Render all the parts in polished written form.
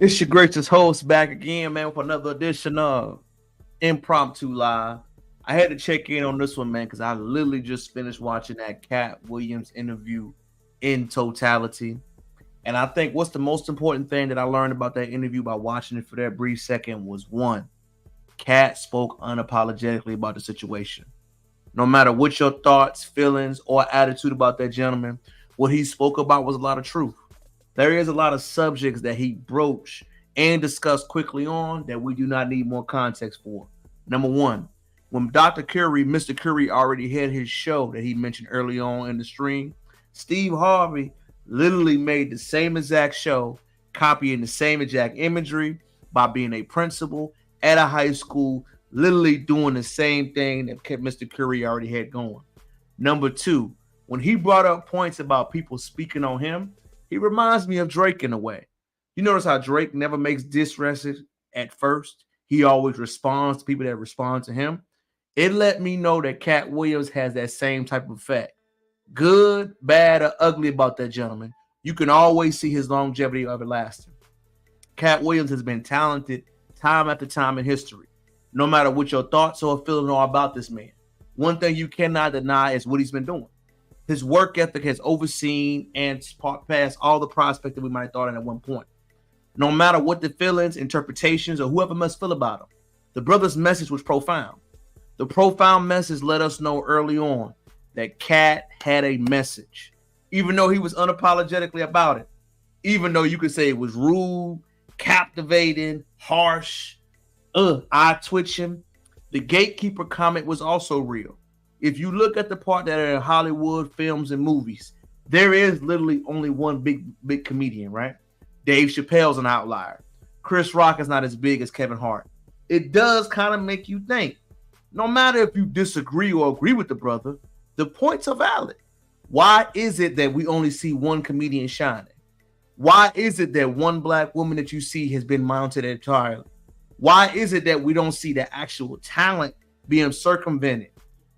It's your gracious host back again, man, with another edition of Impromptu Live. I had to check in on this one, man, because I literally just finished watching that Katt Williams interview in totality. And I think what's the most important thing that I learned about that interview by watching it for that brief second was one, Katt spoke unapologetically about the situation. No matter what your thoughts, feelings, or attitude about that gentleman, what he spoke about was a lot of truth. There is a lot of subjects that he broached and discussed quickly on that we do not need more context for. Number one, when Dr. Curry, Mr. Curry already had his show that he mentioned early on in the stream, Steve Harvey literally made the same exact show, copying the same exact imagery by being a principal at a high school, literally doing the same thing that Mr. Curry already had going. Number two, when he brought up points about people speaking on him, he reminds me of Drake in a way. You notice how Drake never makes diss records at first. He always responds to people that respond to him. It let me know that Katt Williams has that same type of effect. Good, bad, or ugly about that gentleman, you can always see his longevity everlasting. Katt Williams has been talented time after time in history. No matter what your thoughts or feelings are about this man, one thing you cannot deny is what he's been doing. His work ethic has overseen and passed all the prospects that we might have thought at one point. No matter what the feelings, interpretations, or whoever must feel about him, the brother's message was profound. The profound message let us know early on that Katt had a message, even though he was unapologetically about it. Even though you could say it was rude, captivating, harsh, eye twitching, the gatekeeper comment was also real. If you look at the part that are in Hollywood films and movies, there is literally only one big comedian, right? Dave Chappelle's an outlier. Chris Rock is not as big as Kevin Hart. It does kind of make you think. No matter if you disagree or agree with the brother, the points are valid. Why is it that we only see one comedian shining? Why is it that one black woman that you see has been mounted entirely? Why is it that we don't see the actual talent being circumvented?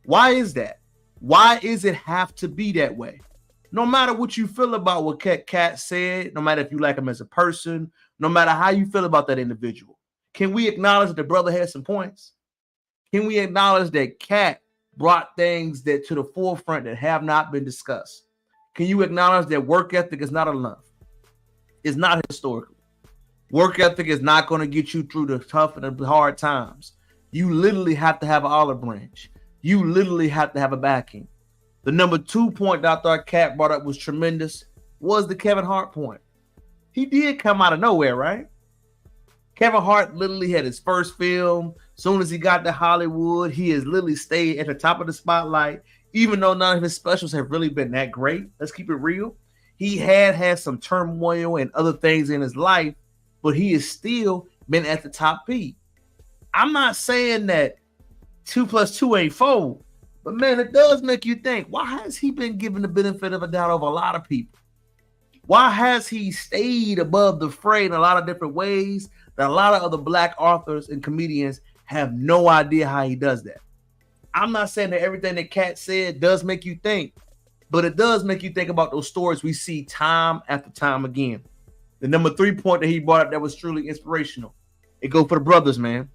Why is that? Why is it have to be that way? No matter what you feel about what Katt said, no matter if you like him as a person, no matter how you feel about that individual, can we acknowledge that the brother has some points? Can we acknowledge that Katt brought things that to the forefront that have not been discussed? Can you acknowledge that work ethic is not enough? It's not historically. Work ethic is not going to get you through the tough and the hard times. You literally have to have an olive branch. You literally have to have a backing. The number 2 point that I thought Katt brought up was tremendous was the Kevin Hart point. He did come out of nowhere, right? Kevin Hart literally had his first film. Soon as he got to Hollywood, he has literally stayed at the top of the spotlight, even though none of his specials have really been that great. Let's keep it real. He had some turmoil and other things in his life, but he has still been at the top peak. I'm not saying that 2 plus 2 ain't 4, but man, it does make you think, why has he been given the benefit of a doubt over a lot of people? Why has he stayed above the fray in a lot of different ways that a lot of other black authors and comedians have no idea how he does that? I'm not saying that everything that Katt said does make you think, but it does make you think about those stories we see time after time again. The number 3 point that he brought up that was truly inspirational. It goes for the brothers, man.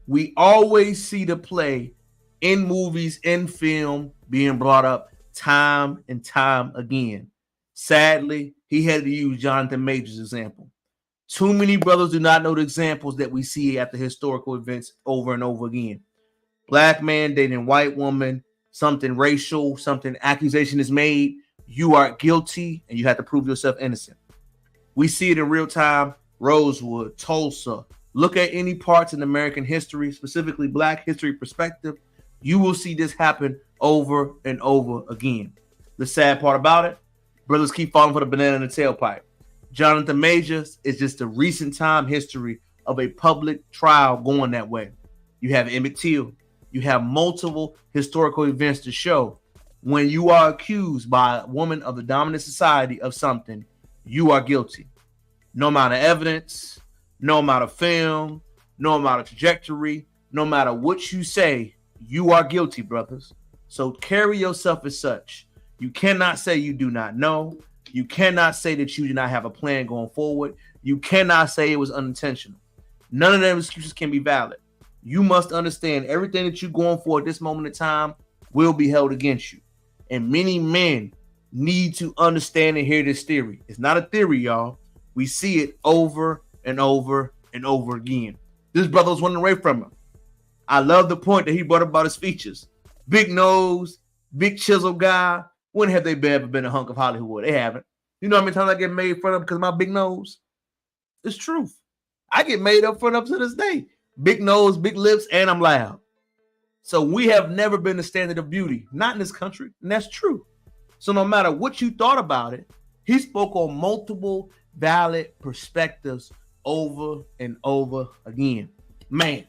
We always see the play in movies, in film, being brought up time and time again. Sadly, he had to use Jonathan Majors' example. Too many brothers do not know the examples that we see at the historical events over and over again. Black man dating white woman, something racial, something accusation is made, you are guilty, and you have to prove yourself innocent. We see it in real time, Rosewood, Tulsa. Look at any parts in American history, specifically black history perspective. You will see this happen over and over again. The sad part about it, brothers keep falling for the banana in the tailpipe. Jonathan Majors is just a recent time history of a public trial going that way. You have Emmett Till. You have multiple historical events to show when you are accused by a woman of the dominant society of something, you are guilty. No amount of evidence, no amount of film, no amount of trajectory, no matter what you say, you are guilty, brothers. So carry yourself as such. You cannot say you do not know. You cannot say that you did not have a plan going forward. You cannot say it was unintentional. None of them excuses can be valid. You must understand everything that you're going for at this moment in time will be held against you. And many men need to understand and hear this theory. It's not a theory, y'all. We see it over and over and over again. This brother was running away from him. I love the point that he brought up about his features. Big nose, big chisel guy. When have they ever been a hunk of Hollywood? They haven't. You know how many times I get made fun of because of my big nose? It's truth. I get made fun of to this day. Big nose, big lips, and I'm loud. So we have never been the standard of beauty, not in this country, and that's true. So no matter what you thought about it, he spoke on multiple valid perspectives over and over again. Man,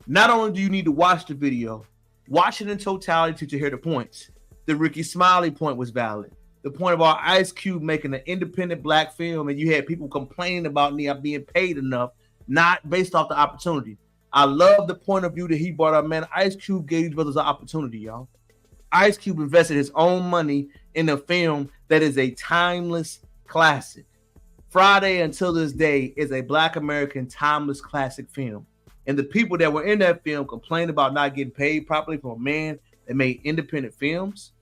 not only do you need to watch the video, watch it in totality to hear the points. The Ricky Smiley point was valid. The point about Ice Cube making an independent black film, and you had people complaining about me not being paid enough, not based off the opportunity. I love the point of view that he brought up, man. Ice Cube gave these brothers an opportunity, y'all. Ice Cube invested his own money in a film that is a timeless classic. Friday Until This Day is a Black American timeless classic film. And the people that were in that film complained about not getting paid properly from a man that made independent films.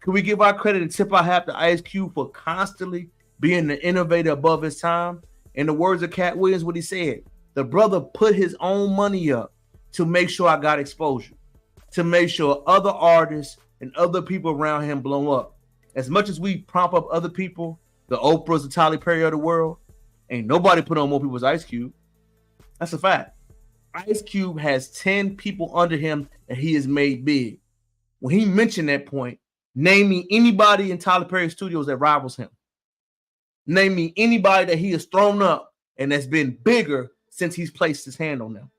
Can we give our credit and tip our hat to Ice Cube for constantly being the innovator above his time? In the words of Katt Williams, what he said, the brother put his own money up to make sure I got exposure, to make sure other artists and other people around him blow up. As much as we prop up other people, the Oprahs, the Tyler Perry of the world, ain't nobody put on more people as Ice Cube. That's a fact. Ice Cube has 10 people under him that he has made big. When he mentioned that point, name me anybody in Tyler Perry Studios that rivals him. Name me anybody that he has thrown up and that's been bigger since he's placed his hand on them.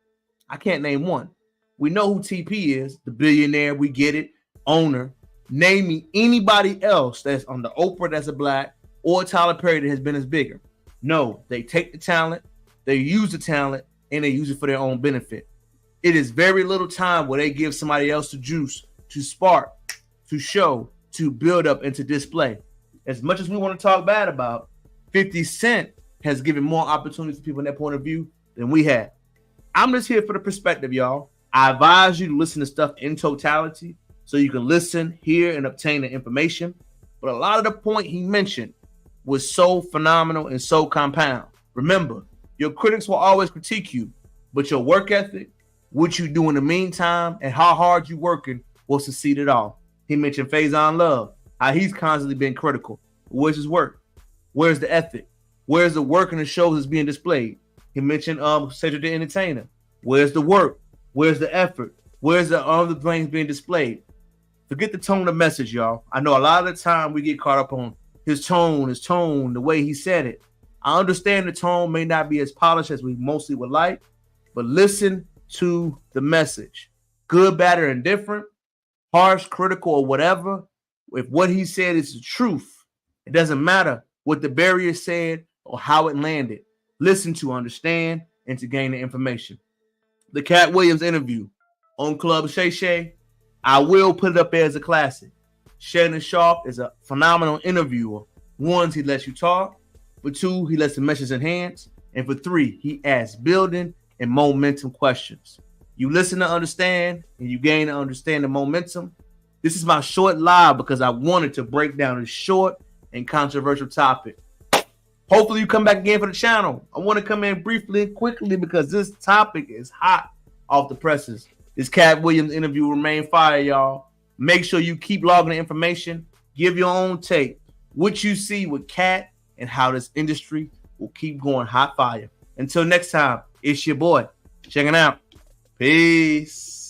I can't name one. We know who TP is, the billionaire, we get it, owner. Name me anybody else that's on the Oprah that's a black or Tyler Perry that has been as bigger. No, they take the talent, they use the talent, and they use it for their own benefit. It is very little time where they give somebody else the juice to spark, to show, to build up, and to display. As much as we want to talk bad about, 50 Cent has given more opportunities to people in that point of view than we have. I'm just here for the perspective, y'all. I advise you to listen to stuff in totality so you can listen, hear, and obtain the information. But a lot of the point he mentioned was so phenomenal and so compound. Remember, your critics will always critique you, but your work ethic, what you do in the meantime, and how hard you working will succeed it all. He mentioned Faison Love, how he's constantly been critical. Where's his work? Where's the ethic? Where's the work in the shows that's being displayed? He mentioned Cedric the Entertainer. Where's the work? Where's the effort? Where's the things being displayed? Forget the tone of message, y'all. I know a lot of the time we get caught up on his tone, the way he said it. I understand the tone may not be as polished as we mostly would like, but listen to the message. Good, bad, or indifferent, harsh, critical, or whatever. If what he said is the truth, it doesn't matter what the barrier said or how it landed. Listen to understand and to gain the information. The Katt Williams interview on Club Shay Shay, I will put it up there as a classic. Shannon Sharp is a phenomenal interviewer. One, he lets you talk. For two, he lets the message enhance. And for three, he asks building and momentum questions. You listen to understand and you gain to understand the momentum. This is my short live because I wanted to break down a short and controversial topic. Hopefully you come back again for the channel. I want to come in briefly and quickly because this topic is hot off the presses. This Katt Williams interview remain fire, y'all. Make sure you keep logging the information. Give your own take. What you see with Katt and how this industry will keep going hot fire. Until next time, it's your boy. Checking out. Peace.